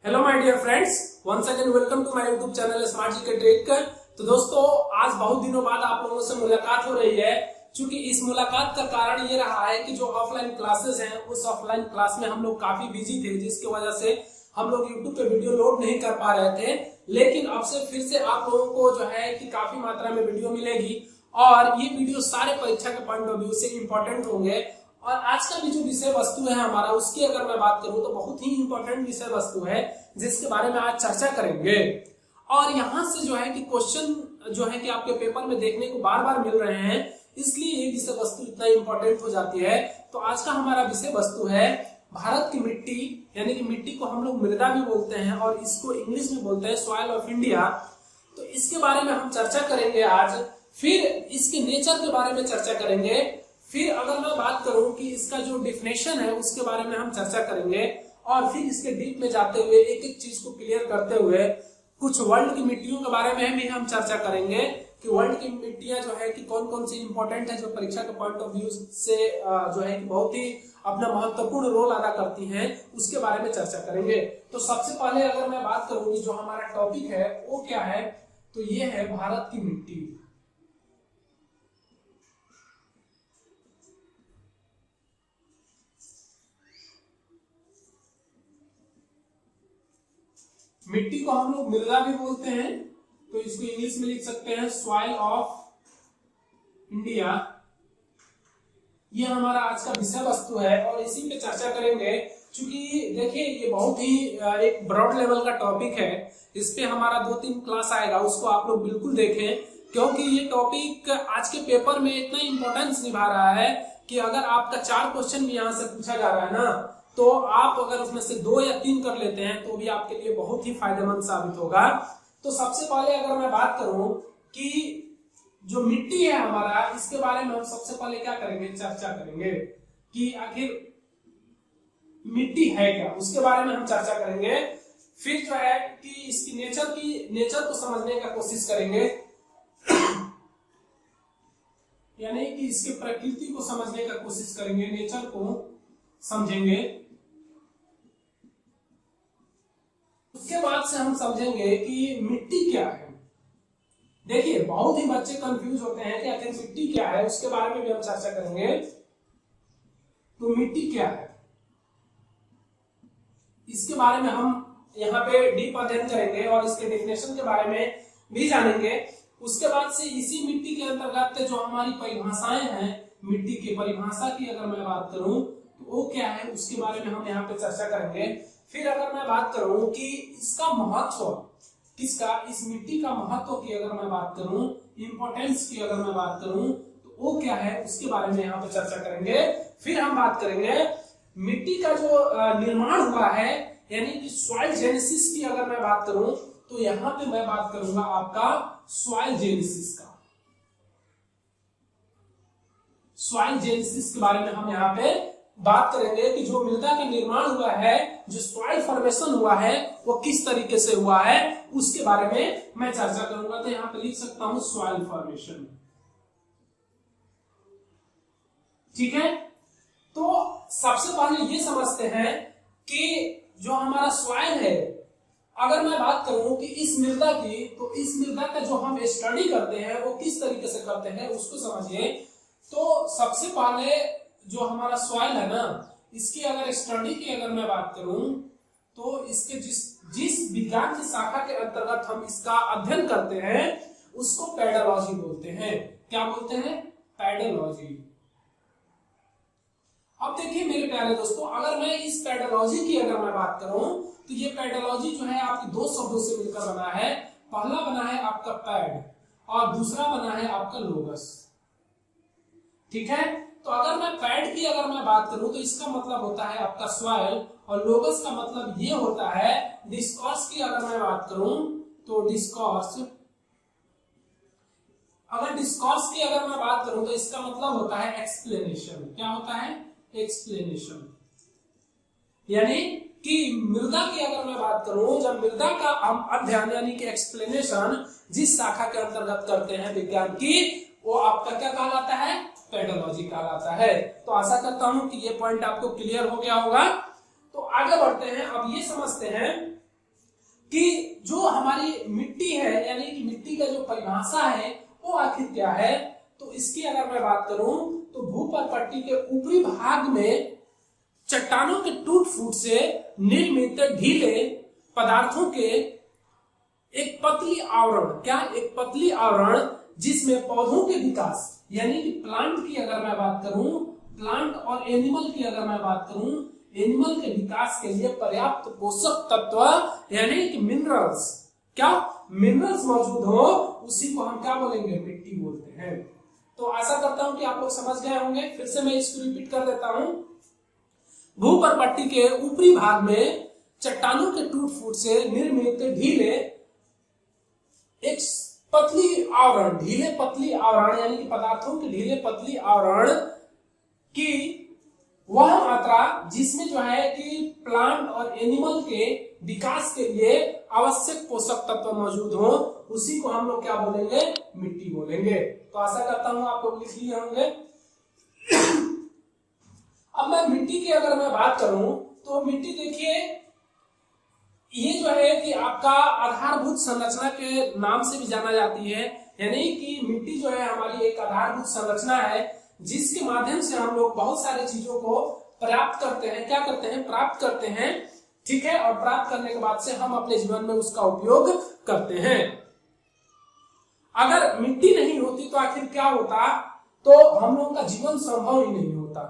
Hello my dear friends, once again welcome to my YouTube channel smart GK trick. तो दोस्तों, आज बहुत दिनों बाद आप लोगों से मुलाकात हो रही है। क्योंकि इस मुलाकात का कारण ये रहा है कि जो ऑफलाइन क्लासेस हैं उस ऑफलाइन क्लास में हम लोग काफी बिजी थे, जिसकी वजह से हम लोग यूट्यूब पे वीडियो लोड नहीं कर पा रहे थे। लेकिन अब से फिर से आप लोगों को जो है कि काफी मात्रा में वीडियो मिलेगी और ये वीडियो सारे परीक्षा के पॉइंट ऑफ व्यू से इंपॉर्टेंट होंगे। और आज का भी जो विषय वस्तु है हमारा, उसकी अगर मैं बात करूं तो बहुत ही इंपॉर्टेंट विषय वस्तु है जिसके बारे में आज चर्चा करेंगे। और यहां से जो है कि क्वेश्चन जो है कि आपके पेपर में देखने को बार बार मिल रहे हैं, इसलिए ये विषय वस्तु इतना इंपॉर्टेंट हो जाती है। तो आज का हमारा विषय वस्तु है भारत की मिट्टी, यानी कि मिट्टी को हम लोग मृदा भी बोलते हैं और इसको इंग्लिश में बोलते हैं सॉइल ऑफ इंडिया। तो इसके बारे में हम चर्चा करेंगे आज। फिर इसके नेचर के बारे में चर्चा करेंगे। फिर अगर मैं बात करूं कि इसका जो डिफिनेशन है उसके बारे में हम चर्चा करेंगे। और फिर इसके डीप में जाते हुए एक एक चीज को क्लियर करते हुए कुछ वर्ल्ड की मिट्टियों के बारे में भी हम चर्चा करेंगे कि वर्ल्ड की मिट्टियां जो है कि कौन कौन सी इंपॉर्टेंट है, जो परीक्षा के पॉइंट ऑफ व्यू से जो है कि बहुत ही अपना महत्वपूर्ण रोल अदा करती हैं, उसके बारे में चर्चा करेंगे। तो सबसे पहले अगर मैं बात करूंगी जो हमारा टॉपिक है वो क्या है, तो ये है भारत की मिट्टी। मिट्टी को हम लोग मृदा भी बोलते हैं, तो इसको इंग्लिश में लिख सकते हैं सॉइल ऑफ इंडिया। ये हमारा आज का विषय वस्तु है और इसी पे चर्चा करेंगे। क्योंकि देखिए ये बहुत ही एक ब्रॉड लेवल का टॉपिक है, इस पे हमारा 2-3 क्लास आएगा, उसको आप लोग बिल्कुल देखें। क्योंकि ये टॉपिक आज के पेपर में इतना इंपॉर्टेंस निभा रहा है कि अगर आपका 4 क्वेश्चन भी यहाँ से पूछा जा रहा है ना, तो आप अगर उसमें से 2 या 3 कर लेते हैं तो भी आपके लिए बहुत ही फायदेमंद साबित होगा। तो सबसे पहले अगर मैं बात करूं कि जो मिट्टी है हमारा, इसके बारे में हम सबसे पहले क्या करेंगे, चर्चा करेंगे कि आखिर मिट्टी है क्या, उसके बारे में हम चर्चा करेंगे। फिर जो है कि इसकी नेचर को समझने का कोशिश करेंगे, यानी कि इसकी प्रकृति को समझने का कोशिश करेंगे, नेचर को समझेंगे। उसके बाद से हम समझेंगे कि मिट्टी क्या है। देखिए बहुत ही बच्चे कंफ्यूज होते हैं कि आखिर मिट्टी क्या है, उसके बारे में भी हम चर्चा करेंगे। तो मिट्टी क्या है, इसके बारे में हम यहाँ पे डीप अध्ययन करेंगे और इसके डेफिनेशन के बारे में भी जानेंगे। उसके बाद से इसी मिट्टी के अंतर्गत जो हमारी परिभाषाएं हैं, मिट्टी की परिभाषा की अगर मैं बात करूं तो वो क्या है, उसके बारे में हम यहाँ पे चर्चा करेंगे। फिर अगर मैं बात करूं कि इसका महत्व किसका, इस मिट्टी का महत्व की अगर मैं बात करूं, इंपॉर्टेंस की अगर मैं बात करूं तो वो क्या है, उसके बारे में यहाँ पे चर्चा करेंगे। फिर हम बात करेंगे मिट्टी का जो निर्माण हुआ है, यानी कि सॉइल जेनेसिस की अगर मैं बात करूं तो यहाँ पे मैं बात करूंगा आपका सॉइल जेनेसिस का। सॉइल जेनेसिस के बारे में हम यहाँ पे बात करेंगे कि जो मृदा का निर्माण हुआ है, जो सॉइल फॉर्मेशन हुआ है, वो किस तरीके से हुआ है, उसके बारे में मैं चर्चा करूंगा। तो यहाँ पे लिख सकता हूं सॉइल फॉर्मेशन। ठीक है, तो सबसे पहले ये समझते हैं कि जो हमारा सॉइल है, अगर मैं बात करूं कि इस मृदा की, तो इस मृदा का जो हम स्टडी करते हैं वो किस तरीके से करते हैं उसको समझिए। तो सबसे पहले जो हमारा सॉइल है ना, इसकी अगर स्टडी की अगर मैं बात करूं तो इसके जिस विज्ञान की शाखा के अंतर्गत हम इसका अध्ययन करते हैं उसको पेडोलॉजी बोलते हैं। क्या बोलते हैं, पेडोलॉजी। अब देखिए मेरे प्यारे दोस्तों, अगर मैं इस पेडोलॉजी की अगर मैं बात करूं तो ये पेडोलॉजी जो है आपकी 2 शब्दों से मिलकर बना है। पहला बना है आपका पैड और दूसरा बना है आपका लोगस। ठीक है, तो अगर मैं पैड की अगर मैं बात करूं तो इसका मतलब होता है आपका सॉइल, और लोगस का मतलब ये होता है डिस्कोर्स की अगर मैं बात करूं तो डिस्कोर्स। अगर डिस्कोर्स की अगर मैं बात करूं तो इसका मतलब होता है एक्सप्लेनेशन। क्या होता है, एक्सप्लेनेशन। यानी कि मृदा की अगर मैं बात करूं, जब मृदा का हम अध्ययन यानी कि एक्सप्लेनेशन जिस शाखा के अंतर्गत करते हैं विज्ञान की, वो आपका क्या कहलाता है, पेडोलॉजी कहलाता है। तो आशा करता हूं कि ये पॉइंट आपको क्लियर हो गया होगा। तो आगे बढ़ते हैं, अब ये समझते हैं कि जो हमारी मिट्टी है, यानी कि मिट्टी का जो परिभाषा है वो आखिर क्या है। तो इसकी अगर मैं बात करूं तो भूपर्पट्टी के ऊपरी भाग में चट्टानों के टूट फूट से निर्मित ढीले पदार्थों के एक पतली आवरण, क्या एक पतली आवरण जिसमें पौधों के विकास, यानी कि प्लांट की अगर मैं बात करूं, प्लांट और एनिमल की अगर मैं बात करूं, एनिमल के विकास के लिए पर्याप्त पोषक तत्व यानी कि मिनरल्स, क्या मिनरल्स मौजूद हो, उसी को हम क्या बोलेंगे, मिट्टी बोलते हैं। तो आशा करता हूं कि आप लोग समझ गए होंगे। फिर से मैं इसको रिपीट कर देता हूं। भूपर्पट्टी के ऊपरी भाग में चट्टानों के टूट फूट से निर्मित ढीले एक पतली आवरण, ढीले पतली आवरण यानी कि पदार्थों के ढीले पतली आवरण की वह मात्रा जिसमें जो है कि प्लांट और एनिमल के विकास के लिए आवश्यक पोषक तत्व मौजूद हो, उसी को हम लोग क्या बोलेंगे, मिट्टी बोलेंगे। तो आशा करता हूं आप लोग लिख लिए होंगे। अब मैं मिट्टी की अगर मैं बात करूं तो मिट्टी देखिए, ये जो है कि आपका आधारभूत संरचना के नाम से भी जाना जाती है, यानी कि मिट्टी जो है हमारी एक आधारभूत संरचना है जिसके माध्यम से हम लोग बहुत सारी चीजों को प्राप्त करते हैं, क्या करते हैं, प्राप्त करते हैं, ठीक है। और प्राप्त करने के बाद से हम अपने जीवन में उसका उपयोग करते हैं। अगर मिट्टी नहीं होती तो आखिर क्या होता, तो हम लोगों का जीवन संभव ही नहीं होता,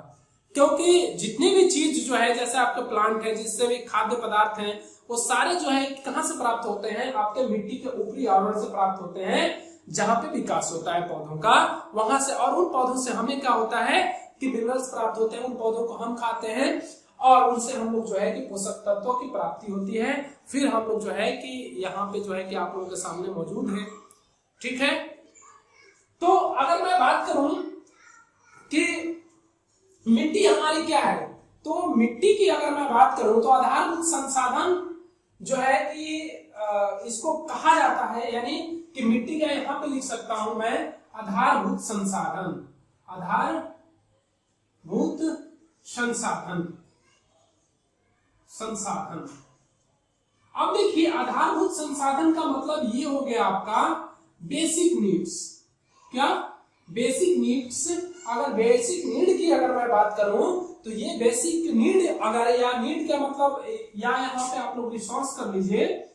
क्योंकि जितनी भी चीज जो है, जैसे आपके प्लांट है, जिससे भी खाद्य पदार्थ हैं, वो सारे जो है कहां से प्राप्त होते हैं, आपके मिट्टी के ऊपरी आवरण से प्राप्त होते हैं, जहां पे विकास होता है पौधों का, वहां से। और उन पौधों से हमें क्या होता है कि मिनरल्स प्राप्त होते हैं, उन पौधों को हम खाते हैं और उनसे हम लोग जो है कि पोषक तत्वों की प्राप्ति होती है। फिर हम लोग जो है कि यहाँ पे जो है कि आप लोगों के सामने मौजूद है, ठीक है। तो अगर मैं बात करूं कि मिट्टी हमारी क्या है, तो मिट्टी की अगर मैं बात करूं तो आधारभूत संसाधन जो है कि इसको कहा जाता है, यानी कि मिट्टी का यहां पे लिख सकता हूं मैं आधारभूत संसाधन, आधारभूत संसाधन, संसाधन। अब देखिए आधारभूत संसाधन का मतलब ये हो गया आपका बेसिक नीड्स, क्या बेसिक नीड्स। अगर बेसिक नीड की अगर मैं बात करूं तो ये बेसिक नीड, अगर या नीड का मतलब या यहाँ पे आप लोग रिसोर्स कर लीजिए,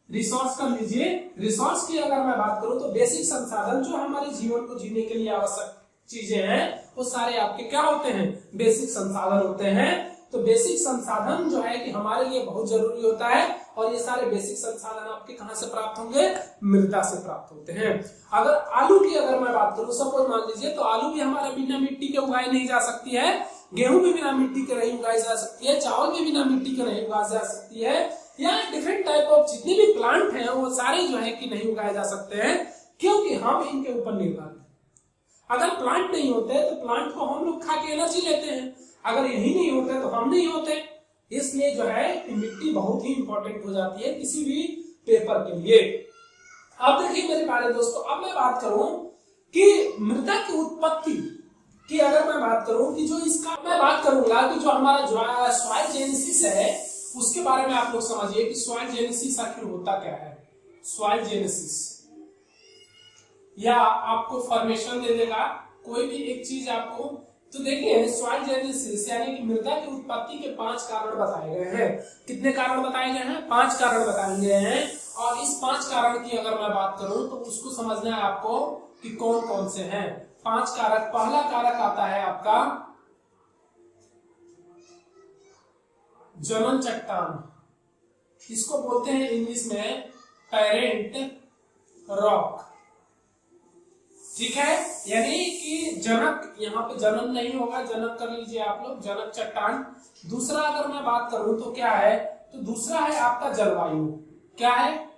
रिसोर्स कर लीजिए। रिसोर्स की अगर मैं बात करूं तो बेसिक संसाधन जो हमारे जीवन को जीने के लिए आवश्यक चीजें हैं, वो सारे आपके क्या होते हैं, बेसिक संसाधन होते हैं। तो बेसिक संसाधन जो है कि हमारे लिए बहुत जरूरी होता है, और ये सारे बेसिक संसाधन आपके कहां से प्राप्त होंगे, मृदा से प्राप्त होते हैं। अगर आलू की अगर मैं बात करूं, सपोज मान लीजिए, तो आलू भी हमारे बिना मिट्टी के उगाई नहीं जा सकती है, गेहूं भी बिना मिट्टी के नहीं उगाई जा सकती है, चावल भी बिना मिट्टी के नहीं उगाई जा सकती है, या डिफरेंट टाइप ऑफ जितने भी प्लांट हैं वो सारे जो है कि नहीं उगाए जा सकते हैं, क्योंकि हम इनके ऊपर निर्भर हैं। अगर प्लांट नहीं होते तो प्लांट को हम लोग खा के एनर्जी लेते हैं, अगर यही नहीं होते तो हम नहीं होते। इसलिए जो है कि मिट्टी बहुत ही इंपॉर्टेंट हो जाती है किसी भी पेपर के लिए। अब देखिए मेरे प्यारे दोस्तों, अब मैं बात करूं कि मृदा की उत्पत्ति की अगर मैं बात करूं कि जो इसका मैं बात करूंगा कि जो हमारा सॉइल जेनेसिस है उसके बारे में आप लोग समझिए कि सॉइल जेनेसिस आखिर होता क्या है। सॉइल जेनेसिस या आपको फॉर्मेशन दे देगा कोई भी एक चीज आपको, तो देखिए सॉइल जेनेसिस यानी कि मृदा की उत्पत्ति के 5 कारण बताए गए हैं। कितने कारण बताए गए हैं, 5 कारण बताए गए हैं। और इस 5 कारण की अगर मैं बात करूं तो उसको समझना है आपको कि कौन कौन से हैं 5 कारक। पहला कारक आता है आपका जनन चट्टान, इसको बोलते हैं इंग्लिश में पेरेंट रॉक, ठीक है। यानी कि जनक, यहाँ पे जनन नहीं होगा, जनक कर लीजिए आप लोग, जनक चट्टान। दूसरा अगर मैं बात करूं तो क्या है, तो दूसरा है आपका जलवायु। क्या है,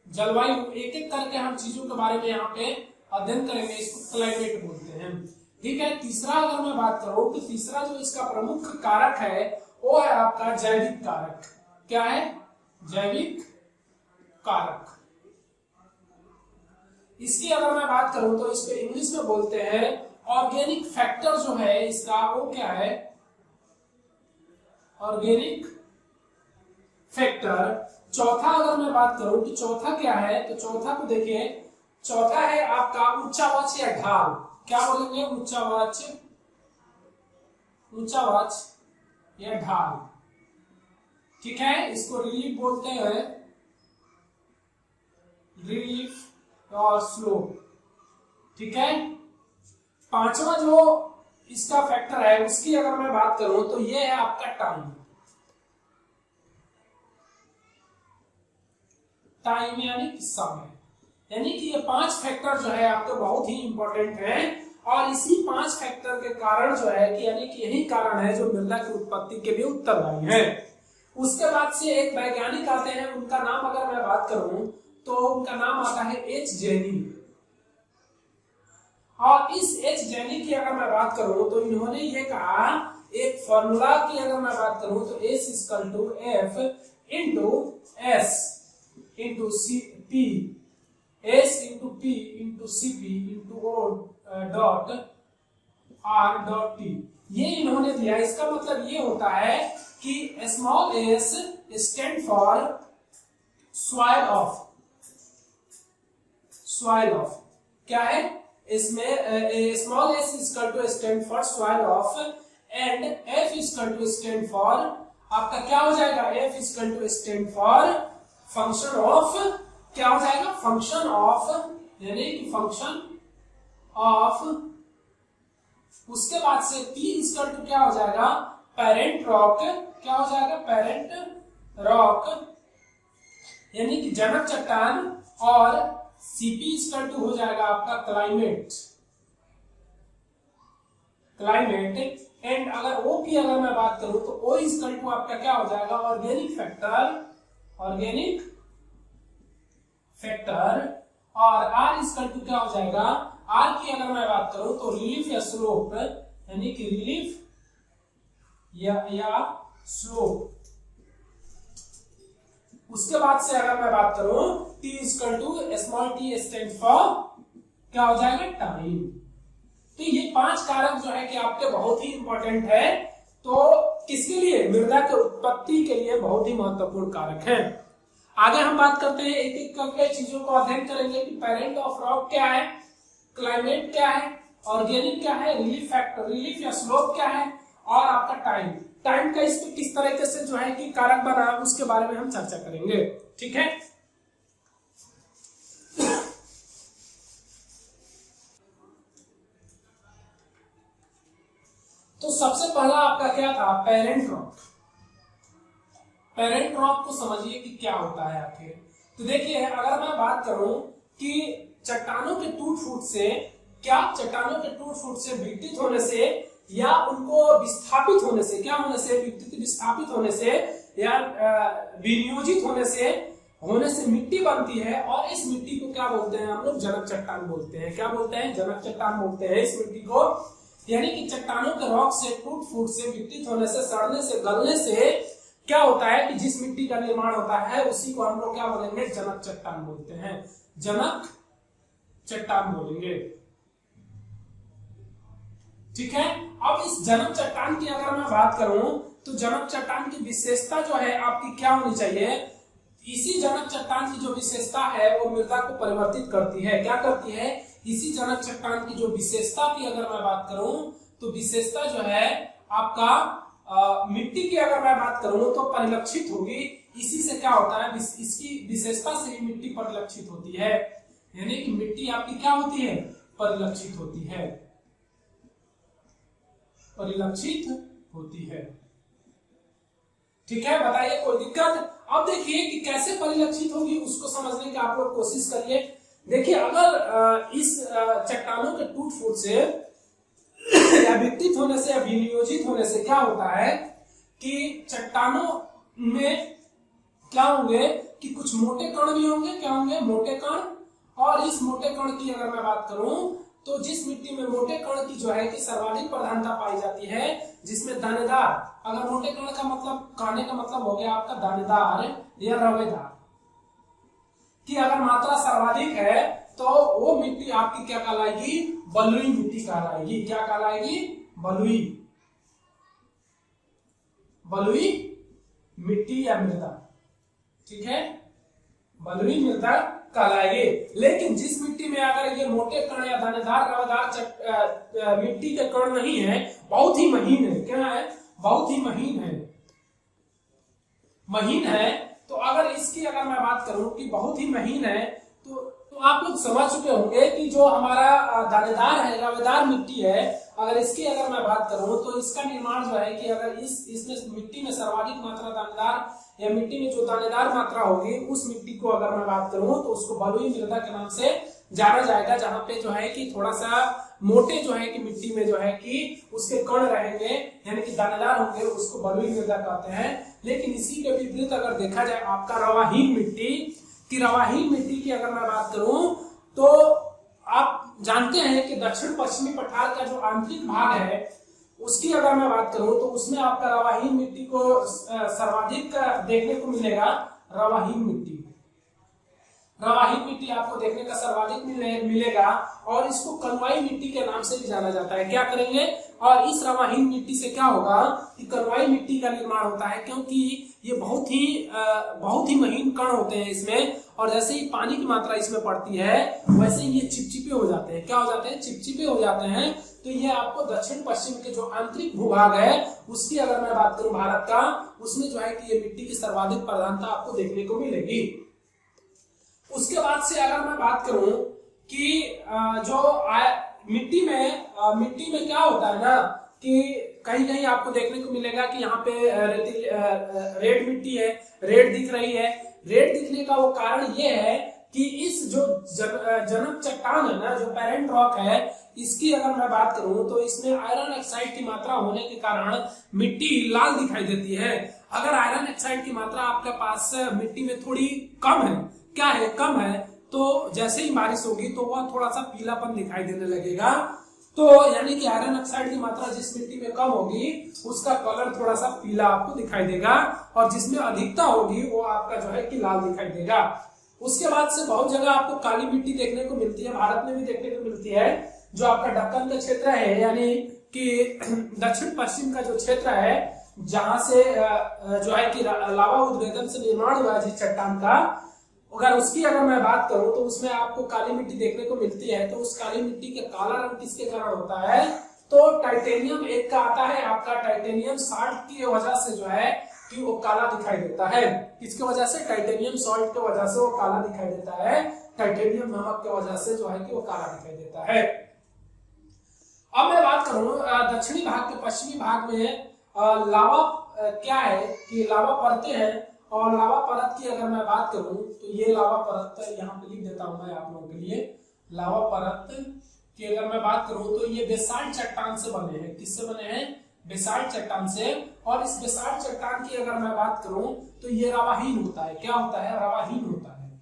जलवायु। एक एक करके हम चीजों के बारे में यहाँ पे अध्ययन करेंगे, इसको क्लाइमेट बोलते हैं, ठीक है। तीसरा अगर मैं बात करूं तो तीसरा जो इसका प्रमुख कारक है वो है आपका जैविक कारक। क्या है, जैविक कारक। इसकी अगर मैं बात करूं तो इसको इंग्लिश में बोलते हैं ऑर्गेनिक फैक्टर। जो है इसका वो क्या है, ऑर्गेनिक फैक्टर। चौथा अगर मैं बात करूं कि चौथा क्या है, तो चौथा को देखिए, चौथा है आपका उच्चावाच या ढाल। क्या बोलेंगे? उच्चावाच, उच्चावाच या ढाल। ठीक है, इसको रिलीफ बोलते हैं, रिलीफ और स्लोप। ठीक है, पांचवा जो इसका फैक्टर है उसकी अगर मैं बात करूं तो ये है आपका टाइम। टाइम यानी कि समय, यानी कि ये 5 फैक्टर जो है आपके बहुत ही इंपॉर्टेंट हैं, और इसी 5 फैक्टर के कारण जो है कि यानी कि यही कारण है जो मृदा की उत्पत्ति के लिए उत्तरदायी है। उसके बाद से एक वैज्ञानिक आते हैं, उनका नाम अगर मैं बात करूं तो उनका नाम आता है एच जेनी। और इस एच जेनी की अगर मैं बात करूं तो इन्होंने ये कहा, एक फॉर्मूला की अगर मैं बात करूं तो S equal to F into S into C P, S into P into C P into O dot R dot T, ये इन्होंने दिया। इसका मतलब ये होता है कि small S stand for soil of, soil of क्या है इसमें, small S equal to stand for soil of, and F equal to stand for आपका क्या हो जाएगा, F equal to stand for function of, क्या हो जाएगा, फंक्शन ऑफ, यानी कि फंक्शन ऑफ। उसके बाद से P इक्वल टू क्या हो जाएगा, पेरेंट रॉक, क्या हो जाएगा, पेरेंट रॉक यानी कि जनक चट्टान, और Cp इक्वल टू हो जाएगा आपका क्लाइमेट, क्लाइमेट। एंड अगर O की अगर मैं बात करूं तो O इक्वल टू आपका क्या हो जाएगा, ऑर्गेनिक फैक्टर, ऑर्गेनिक फैक्टर, और R इक्वल टू क्या हो जाएगा, R की अगर मैं बात करूं तो रिलीफ या स्लोप, यानी कि रिलीफ या स्लोप। उसके बाद से अगर मैं बात करूं T equal to small t stand for क्या हो जाएगा, टाइम। तो ये 5 कारक जो है कि आपके बहुत ही इंपॉर्टेंट है, तो किसके लिए, मृदा के उत्पत्ति के लिए बहुत ही महत्वपूर्ण कारक है। आगे हम बात करते हैं, एक एक करके चीजों को अध्ययन करेंगे कि पेरेंट ऑफ रॉक क्या है, क्लाइमेट क्या है, ऑर्गेनिक क्या है, रिलीफ फैक्टर, रिलीफ या स्लोप क्या है, और आपका टाइम, टाइम का इस पे किस तरीके से जो है कि कारक बना, उसके बारे में हम चर्चा करेंगे। ठीक है, तो सबसे पहला आपका क्या था, पेरेंट रॉक। पेरेंट रॉक को समझिए कि क्या होता है आखिर। तो देखिए, अगर मैं बात करूं कि चट्टानों के टूट फूट से, क्या चट्टानों के टूट फूट से विघटित होने से या उनको विस्थापित होने से, क्या होने से, विस्थापित होने से या विनियोजित होने से मिट्टी बनती है, और इस मिट्टी को क्या बोलते हैं हम लोग, जनक चट्टान बोलते हैं। क्या बोलते हैं, जनक चट्टान बोलते हैं इस मिट्टी को। यानी कि चट्टानों के रॉक से, टूट फूट से, विघटित होने से, सड़ने से, गलने से क्या होता है कि जिस मिट्टी का निर्माण होता है उसी को हम लोग क्या बोलेंगे, जनक चट्टान बोलते हैं, जनक चट्टान बोलेंगे। ठीक है, अब इस जनक चट्टान की अगर मैं बात करूं तो जनक चट्टान की विशेषता जो है आपकी क्या होनी चाहिए, इसी जनक चट्टान की जो विशेषता है वो मृदा को परिवर्तित करती है। क्या करती है, इसी जनक चट्टान की जो विशेषता की अगर मैं बात करूं तो विशेषता जो है आपका मिट्टी की अगर मैं बात करूं तो परिलक्षित होगी। इसी से क्या होता है, इसकी विशेषता से ही मिट्टी परिलक्षित होती है, यानी कि मिट्टी आपकी क्या होती है, परिलक्षित होती है, परिलक्षित होती है। ठीक है, बताइए कोई दिक्कत। अब देखिए कि कैसे परिलक्षित होगी उसको समझने की आप लोग कोशिश करिए। देखिए, अगर इस चट्टानों के टूट फूट से या विघटित होने से या विनियोजित होने से क्या होता है कि चट्टानों में क्या होंगे कि कुछ मोटे कण भी होंगे, क्या होंगे, मोटे कण। और इस मोटे कण की अगर मैं बात करूं तो जिस मिट्टी में मोटे कण की जो है कि सर्वाधिक प्रधानता पाई जाती है, जिसमें दानेदार, अगर मोटे कण का मतलब, कहने का मतलब हो गया आपका दानेदार या रवेदार, की अगर मात्रा सर्वाधिक है तो वो मिट्टी आपकी क्या कहलाएगी, बलुई मिट्टी कहलाएगी। क्या कहलाएगी, बलुई, बलुई मिट्टी या मृदा। ठीक है, बलुई मृदा कहलाएगी। लेकिन जिस मिट्टी में अगर ये मोटे कण या दानेदार रवेदार मिट्टी के कण नहीं है, बहुत ही महीन है, क्या है, बहुत ही महीन है, महीन है, तो अगर इसकी अगर मैं बात करूं कि बहुत ही महीन है, तो आप लोग समझ चुके होंगे कि जो हमारा दानेदार है, रवेदार मिट्टी है, अगर इसकी अगर मैं बात करूं तो इसका निर्माण जो है कि अगर इसमें मिट्टी में सर्वाधिक मात्रा दानेदार या मिट्टी में जो दानेदार मात्रा होगी उस मिट्टी को अगर मैं बात करूं तो उसको बलुई मृदा के नाम से जाना जाएगा, जहां पे जो है कि थोड़ा सा मोटे जो है कि मिट्टी में जो है कि उसके कण रहेंगे यानी कि दानेदार होंगे, उसको बलुई मृदा कहते हैं। लेकिन इसी के विपरीत अगर देखा जाए आपका रवाहीन मिट्टी की, रवाहीन मिट्टी की अगर मैं बात करूं तो आप जानते हैं कि दक्षिण पश्चिमी पठार का जो आंतरिक भाग है उसकी अगर मैं बात करूं तो उसमें आपका रवाहीन मिट्टी को सर्वाधिक देखने को मिलेगा। रवाहीन मिट्टी आपको देखने का सर्वाधिक मिलेगा और इसको कलवाई मिट्टी के नाम से भी जाना जाता है। क्या करेंगे, और इस रवाहीन मिट्टी से क्या होगा कि कलवाई मिट्टी का निर्माण होता है, क्योंकि ये बहुत ही महीन कण होते हैं इसमें, और जैसे ही पानी की मात्रा इसमें पड़ती है वैसे ही ये चिपचिपे हो जाते हैं। क्या हो जाते हैं, चिपचिपे हो जाते हैं। तो ये आपको दक्षिण पश्चिम के जो आंतरिक भूभाग है उसकी अगर मैं बात करूं भारत का, उसमें जो है कि ये मिट्टी की सर्वाधिक प्रधानता आपको देखने को मिलेगी। उसके बाद से अगर मैं बात करूं कि जो मिट्टी में क्या होता है ना कि कहीं कहीं आपको देखने को मिलेगा कि यहाँ पे रेड मिट्टी है, रेड दिख रही है। रेड दिखने का वो कारण ये है कि इस जो जनक चट्टान है ना, जो पेरेंट रॉक है, इसकी अगर मैं बात करूं तो इसमें आयरन ऑक्साइड की मात्रा होने के कारण मिट्टी लाल दिखाई देती है। अगर आयरन ऑक्साइड की मात्रा आपके पास मिट्टी में थोड़ी कम है, क्या है, कम है, तो जैसे ही बारिश होगी तो वह थोड़ा सा पीलापन दिखाई देने लगेगा। तो यानी कि आयरन ऑक्साइड की मात्रा जिस मिट्टी में कम होगी उसका कलर थोड़ा सा पीला आपको दिखाई देगा, और जिसमें अधिकता होगी वो आपका जो है कि लाल दिखाई देगा। उसके बाद से बहुत जगह आपको काली मिट्टी देखने को मिलती है, भारत में भी देखने को मिलती है। जो आपका दक्कन का क्षेत्र है यानी कि दक्षिण पश्चिम का जो क्षेत्र है, जहां से जो है कि लावा उद्भेदन से निर्माण हुआ जिस चट्टान का, अगर उसकी अगर मैं बात करूं तो उसमें आपको काली मिट्टी देखने को मिलती है। तो उस काली मिट्टी के काला रंग किसके कारण होता है, तो टाइटेनियम एक का आता है आपका, टाइटेनियम साल्ट की वजह से जो है कि वो काला दिखाई देता है। किसके वजह से, टाइटेनियम सॉल्ट की वजह से वो काला दिखाई देता है, टाइटेनियम नमक की वजह से जो है कि वो काला दिखाई देता है। अब मैं बात करूं दक्षिणी भाग के पश्चिमी भाग में लावा क्या है कि लावा परतें हैं, और लावा परत की अगर मैं बात करूं तो ये लावा परत यहाँ पे लिख देता हूं मैं आप लोगों के लिए। लावा परत की अगर मैं बात करूं तो ये बेसाल्ट चट्टान से बने हैं। किससे बने हैं, बेसाल्ट चट्टान से। और इस बेसाल्ट चट्टान की अगर मैं बात करूं तो ये रवाहीन होता है। क्या होता है, रवाहीन होता है,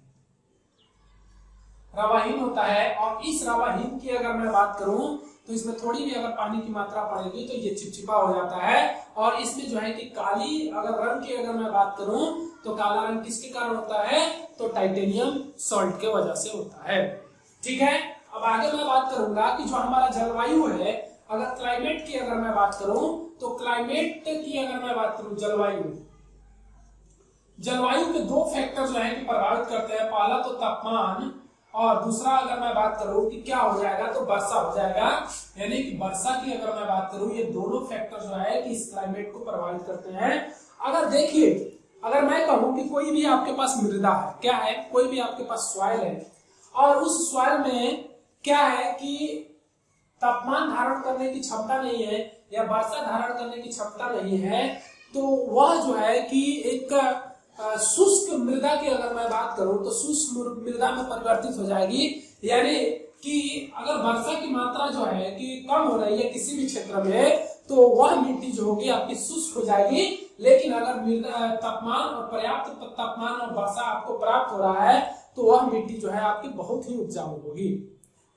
रवाहीन होता है। और इस रवाहीन की अगर मैं बात करूं तो इसमें थोड़ी भी अगर पानी की मात्रा पड़ेगी तो ये चिपचिपा हो जाता है। और इसमें जो है कि काली अगर रंग की अगर मैं बात करूं तो काला रंग किसके कारण होता है, तो टाइटेनियम सॉल्ट के वजह से होता है। ठीक है, अब आगे मैं बात करूंगा कि जो हमारा जलवायु है, अगर क्लाइमेट की अगर मैं बात करूं तो क्लाइमेट की अगर मैं बात करूं, जलवायु के दो फैक्टर जो है कि प्रभावित करते हैं। पहला तो तापमान, और दूसरा अगर मैं बात करूं कि क्या हो जाएगा तो वर्षा हो जाएगा। यानी कि वर्षा की अगर मैं बात करूं, ये दोनों फैक्टर जो है कि इस क्लाइमेट को प्रभावित करते हैं। अगर देखिए, अगर मैं कहूं कि कोई भी आपके पास मृदा है, क्या है, कोई भी आपके पास सॉइल है, और उस सॉइल में क्या है कि तापमान धारण करने की क्षमता नहीं है या वर्षा धारण करने की क्षमता नहीं है, तो वह जो है कि एक शुष्क मृदा की अगर मैं बात करूं तो शुष्क मृदा में परिवर्तित हो जाएगी। यानी कि अगर वर्षा की मात्रा जो है कि कम हो रही है किसी भी क्षेत्र में, तो वह मिट्टी जो होगी आपकी शुष्क हो जाएगी। लेकिन अगर तापमान और पर्याप्त तापमान और वर्षा आपको प्राप्त हो रहा है तो वह मिट्टी जो है आपकी बहुत ही उपजाऊ होगी।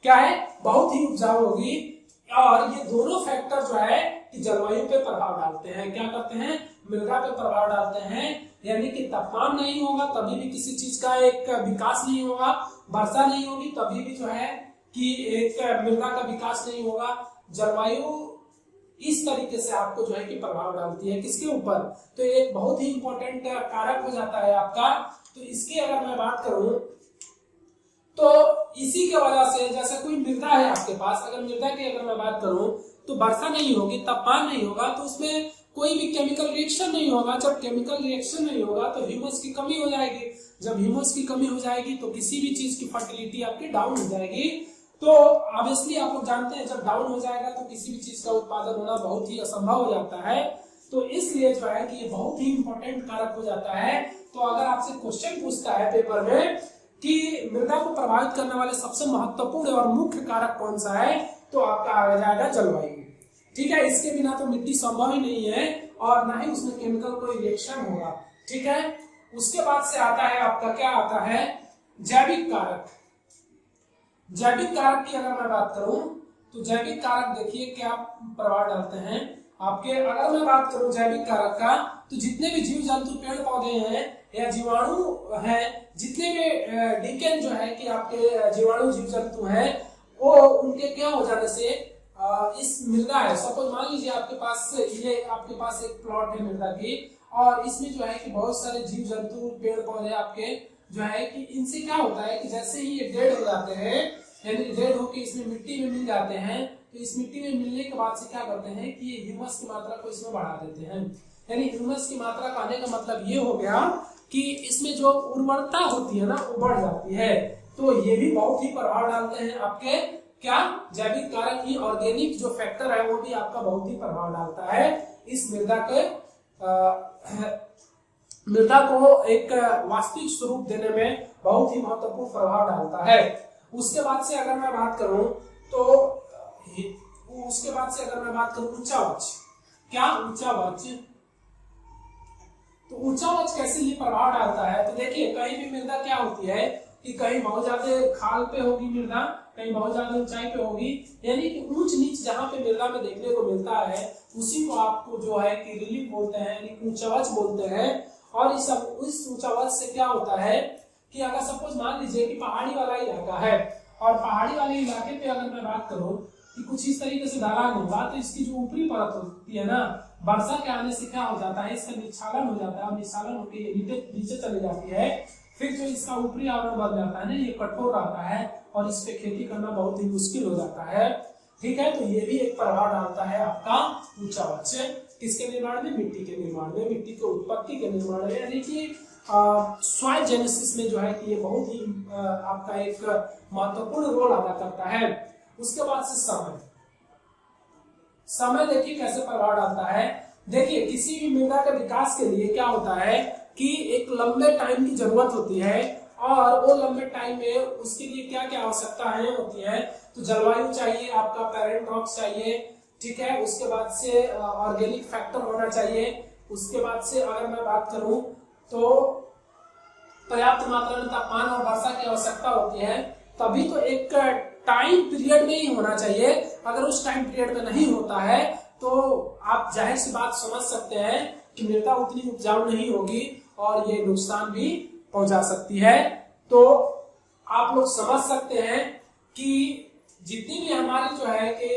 क्या है, बहुत ही उपजाऊ होगी। और ये दोनों फैक्टर जो है कि जलवायु पे प्रभाव डालते हैं। क्या करते हैं, मृदा पे प्रभाव डालते हैं। यानी कि तापमान नहीं होगा तभी भी किसी चीज का एक विकास नहीं होगा, वर्षा नहीं होगी तभी भी जो है कि एक मृदा का विकास नहीं होगा। जलवायु इस तरीके से आपको जो है कि प्रभाव डालती है किसके ऊपर, तो एक बहुत ही इंपॉर्टेंट कारक हो जाता है आपका। तो इसकी अगर मैं बात करूं तो इसी के वजह से जैसे कोई मृदा है आपके पास, अगर मृदा की अगर मैं बात करूं तो वर्षा नहीं होगी, तापमान नहीं होगा, तो उसमें कोई भी केमिकल रिएक्शन नहीं होगा। जब केमिकल रिएक्शन नहीं होगा तो ह्यूमस की कमी हो जाएगी। जब ह्यूमस की कमी हो जाएगी तो किसी भी चीज की फर्टिलिटी आपकी डाउन हो जाएगी। तो ऑब्वियसली आप लोग जानते हैं जब डाउन हो जाएगा तो किसी भी चीज का उत्पादन होना बहुत ही असंभव हो जाता है। तो इसलिए जो है कि ये बहुत ही इंपॉर्टेंट कारक हो जाता है। तो अगर आपसे क्वेश्चन पूछता है पेपर में कि मृदा को प्रभावित करने वाले सबसे महत्वपूर्ण और मुख्य कारक कौन सा है, तो आपका आ जाएगा जलवायु। ठीक है, इसके बिना तो मिट्टी संभव ही नहीं है और ना ही उसमें केमिकल कोई रिएक्शन होगा। ठीक है, उसके बाद से आता है आपका क्या आता है, जैविक कारक। जैविक कारक की अगर मैं बात करूं तो जैविक कारक देखिए क्या प्रभाव डालते हैं आपके। अगर मैं बात करूं जैविक कारक का, तो जितने भी जीव जंतु पेड़ पौधे हैं या जीवाणु हैं, जितने भी डीकेन जो है कि आपके जीवाणु जीव जंतु हैं, वो उनके क्या हो जाने से इस मृदा है, सपोज मान लीजिए आपके पास ये आपके पास एक प्लॉट है मृदा की, और इसमें जो है कि बहुत सारे जीव जंतु पेड़ पौधे आपके जो है कि इनसे क्या होता है कि जैसे ही ये डेड हो जाते हैं, यानी डेड होके इसमें मिट्टी में मिल जाते हैं, तो इस मिट्टी में मिलने के बाद से क्या करते हैं कि ये ह्यूमस की मात्रा को इसमें बढ़ा देते हैं। यानी ह्यूमस की मात्रा का आने का मतलब ये हो गया कि इसमें जो उर्वरता होती है ना वो बढ़ जाती है। तो ये भी बहुत ही प्रभाव डालते हैं आपके क्या, जैविक कारक ही, ऑर्गेनिक जो फैक्टर है वो भी आपका बहुत ही प्रभाव डालता है इस मृदा को एक वास्तविक स्वरूप देने में बहुत ही महत्वपूर्ण प्रभाव डालता है। उसके बाद से अगर मैं बात करूं तो उसके बाद से अगर मैं बात करूं ऊंचावच, क्या ऊंचावच, तो ऊंचावच कैसे ये प्रभाव डालता है। तो देखिए कहीं भी मृदा क्या होती है कि कहीं बहुत ज्यादा खाल पे होगी मृदा, कहीं बहुत ज्यादा ऊंचाई पे होगी, यानी कि ऊंच नीच जहां पे मृदा में देखने को मिलता है उसी को आपको जो है कि रिलीफ बोलते हैं, यानी ऊंचावच बोलते हैं। और इस ऊंचावच से क्या होता है कि अगर सपोज मान लीजिए कि पहाड़ी वाला इलाका है, और पहाड़ी वाले इलाके पे अगर मैं बात करूं कि कुछ इस तरीके से ढलान होगा, तो इसकी जो ऊपरी परत होती है ना, वर्षा के आने से क्या हो जाता है, इसका निच्छालन हो जाता है, और निच्छालन होकर नीचे चली जाती है। फिर जो इसका ऊपरी आवरण बन जाता है ना, ये कठोर रहता है और इस पे खेती करना बहुत ही मुश्किल हो जाता है। ठीक है, तो ये भी एक प्रभाव डालता है आपका ऊंचावच, किसके निर्माण में, मिट्टी के निर्माण में, मिट्टी के उत्पत्ति के निर्माण में, यानी कि सॉइल जेनेसिस में जो है कि ये बहुत ही आपका एक महत्वपूर्ण रोल अदा करता है। उसके बाद से समय देखिए कैसे प्रभाव डालता है। देखिए किसी भी मृदा के विकास के लिए क्या होता है कि एक लंबे टाइम की जरूरत होती है, और वो लंबे टाइम में उसके लिए क्या क्या आवश्यकताएं होती है। तो जलवायु चाहिए, आपका पेरेंट रॉक चाहिए, ठीक है, उसके बाद से ऑर्गेनिक फैक्टर होना चाहिए। उसके बाद से अगर मैं बात करूं तो पर्याप्त मात्रा में तापमान और वर्षा की आवश्यकता होती है। तभी तो एक टाइम पीरियड में ही होना चाहिए। अगर उस टाइम पीरियड में नहीं होता है तो आप जाहिर सी बात समझ सकते हैं कि मृदा उतनी उपजाऊ नहीं होगी और ये नुकसान भी पहुंचा सकती है। तो आप लोग समझ सकते हैं कि जितनी भी हमारी जो है कि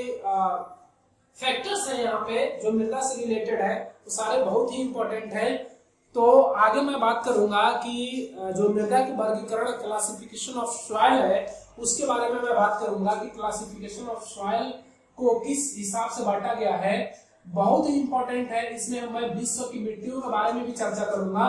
फैक्टर्स हैं यहाँ पे जो मृदा से रिलेटेड है वो सारे बहुत ही इंपॉर्टेंट हैं। तो आगे मैं बात करूंगा कि जो मृदा की वर्गीकरण क्लासिफिकेशन ऑफ सॉइल है उसके बारे में मैं बात करूंगा कि क्लासिफिकेशन ऑफ सॉइल को किस हिसाब से बांटा गया है, बहुत ही इंपॉर्टेंट है। इसमें मैं विश्व की मिट्टियों के बारे में भी चर्चा करूंगा,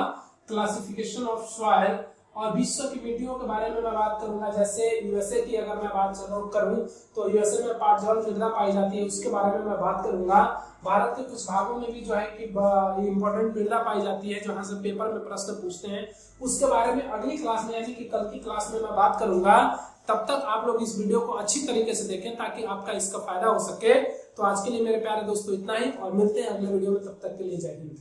क्लासिफिकेशन ऑफ सॉइल, और विश्व की मिट्टियों के बारे में मैं बात करूंगा। जैसे यूएसए की अगर मैं बात करूं तो यूएसए में पाटजल मृदा पाई जाती है, उसके बारे में मैं बात करूंगा। भारत के कुछ भागों में भी जो है कि इंपॉर्टेंट मृदा पाई जाती है जहां से पेपर में प्रश्न पूछते हैं, उसके बारे में अगली क्लास में यानी कि कल की क्लास में मैं बात करूंगा। तब तक आप लोग इस वीडियो को अच्छी तरीके से देखें ताकि आपका इसका फायदा हो सके। तो आज के लिए मेरे प्यारे दोस्तों इतना ही, और मिलते हैं अगले वीडियो में, तब तक के लिए जय हिंद।